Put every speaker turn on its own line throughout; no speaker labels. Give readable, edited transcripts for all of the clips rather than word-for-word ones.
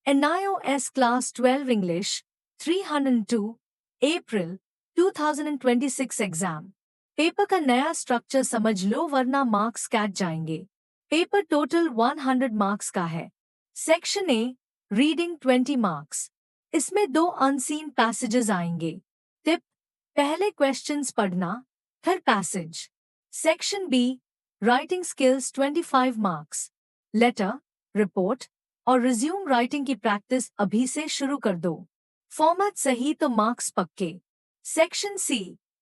NIOS Class 12 English 302 April 2026 exam. Paper का नया structure समझ लो वरना मार्क्स काट जाएंगे। पेपर टोटल 100 मार्क्स का है। Section A reading 20 marks. इसमें 2 अनसीन पैसेजेस आएंगे। टिप: पहले क्वेश्चंस पढ़ना फिर passage. Section B writing skills 25 marks. Letter, report और रिज्यूम राइटिंग की प्रैक्टिस अभी से शुरू कर दो। फॉर्मेट सही तो मार्क्स पक्के। Section C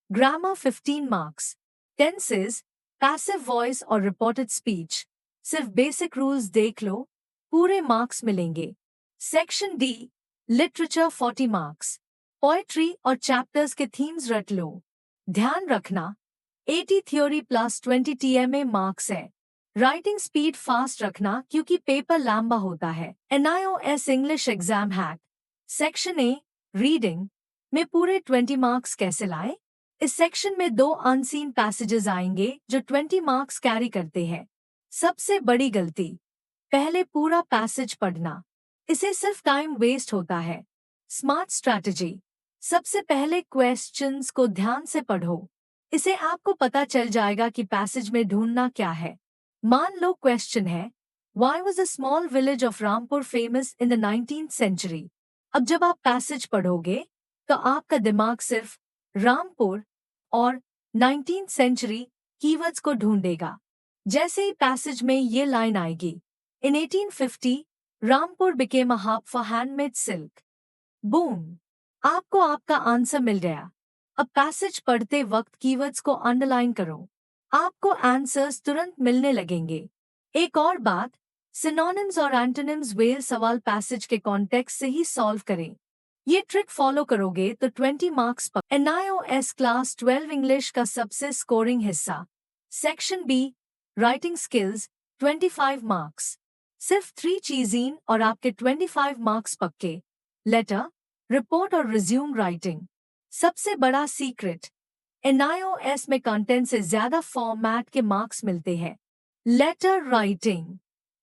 grammar 15 marks. Tenses, passive voice और रिपोर्टेड स्पीच। सिर्फ बेसिक रूल्स देख लो, पूरे मार्क्स मिलेंगे। Section D literature 40 marks. Poetry और चैप्टर्स के थीम्स रट लो। ध्यान रखना 80 थ्योरी प्लस 20 टीएमए मार्क्स है। राइटिंग स्पीड फास्ट रखना क्योंकि पेपर लंबा होता है। NIOS English exam hack. Section A reading में पूरे 20 मार्क्स कैसे लाए? इस सेक्शन में 2 अनसीन पैसेजेस आएंगे जो 20 मार्क्स कैरी करते हैं। सबसे बड़ी गलती, पहले पूरा पैसेज पढ़ना, इसे सिर्फ टाइम वेस्ट होता है। स्मार्ट स्ट्रैटेजी: सबसे पहले क्वेश्चंस को ध्यान से पढ़ो, इसे आपको पता चल जाएगा कि पैसेज में ढूंढना क्या है। मान लो क्वेश्चन है Why was a small village of Rampur famous in the 19th century? अब जब आप पैसेज पढ़ोगे तो आपका दिमाग सिर्फ रामपुर और 19th सेंचुरी कीवर्ड्स को ढूंढेगा। जैसे ही पैसेज में ये लाइन आएगी, In 1850, Rampur became a hub for handmade silk. Boom, आपको आपका आंसर मिल गया। अब पैसेज पढ़ते वक्त कीवर्ड्स को अंडरलाइन करो, आपको आंसर्स तुरंत मिलने लगेंगे। एक और बात, सिनोनिम्स और एंटोनिम्स वेल सवाल पैसेज के कॉन्टेक्स्ट से ही सॉल्व करें। ये ट्रिक फॉलो करोगे तो 20 मार्क्स पर। NIOS क्लास 12 इंग्लिश का सबसे स्कोरिंग हिस्सा। Section B writing skills 25 marks. सिर्फ 3 चीज़ीन और आपके 25 मार्क्स पक्के। लेटर, रिपोर्ट और रिज्यूम राइटिंग। सबसे बड़ा सीक्रेट, NIOS में कंटेंट से ज्यादा फॉर्मेट के मार्क्स मिलते हैं। लेटर राइटिंग,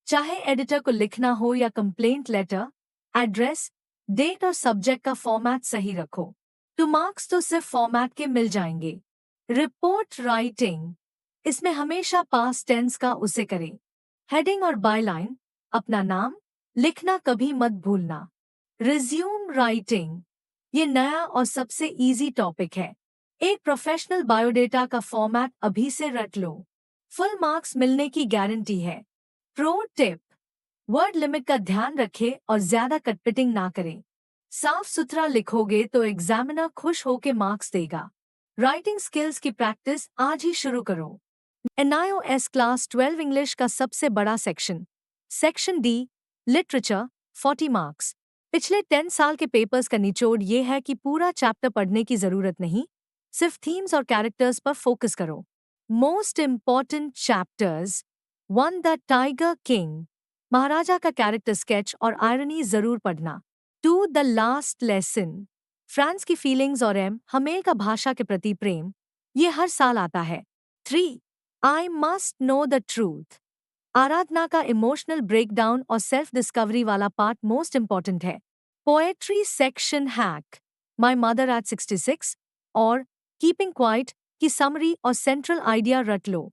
चाहे एडिटर को लिखना हो या कंप्लेंट लेटर, एड्रेस, डेट और सब्जेक्ट का फॉर्मेट सही रखो, तो मार्क्स तो सिर्फ फॉर्मेट के मिल जाएंगे। रिपोर्ट राइटिंग, इसमें हमेशा पास्ट टेंस का उसे करें। हेडिंग और बायलाइन, अपना नाम लिखना कभी मत भूलना। रिज्यूम राइटिंग, ये नया और सबसे इजी टॉपिक है। एक प्रोफेशनल बायोडेटा का फॉर्मेट अभी से रट लो, फुल मार्क्स मिलने की गारंटी है। प्रो टिप: वर्ड लिमिट का ध्यान रखें और ज्यादा कटपिटिंग ना करें। साफ सुथरा लिखोगे तो एग्जामिनर खुश होकर मार्क्स देगा। राइटिंग स्किल्स की प्रैक्टिस आज ही शुरू करो। NIOS क्लास 12 इंग्लिश का सबसे बड़ा section. Section D literature 40 marks. पिछले 10 साल के पेपर्स का निचोड़ ये है कि पूरा चैप्टर पढ़ने की जरूरत नहीं, सिर्फ थीम्स और कैरेक्टर्स पर फोकस करो। Most important chapters 1 the tiger king, Maharaja का कैरेक्टर स्केच और आयरनी जरूर पढ़ना। 2 द लास्ट लेसन, फ्रांस की फीलिंग्स और हमेल का भाषा के प्रति प्रेम, ये हर साल आता है। 3 I must know the truth, Aradhana का इमोशनल ब्रेकडाउन और सेल्फ डिस्कवरी वाला पार्ट मोस्ट इम्पॉर्टेंट है। Poetry section hack, my mother at 66 और कीपिंग क्वाइट की समरी और सेंट्रल आइडिया रट लो।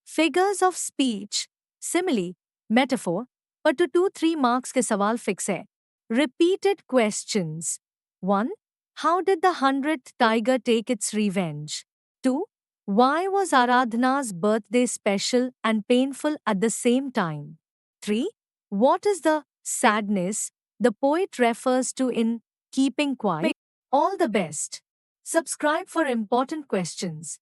Figures of speech, simile, metaphor पर 2-3 मार्क्स के सवाल फिक्स है। Repeated questions 1 how did the 100th tiger take its revenge. 2 why was Aradhana's birthday special and painful at the same time? 3 what is the sadness the poet refers to in Keeping Quiet? All the best. Subscribe for important questions.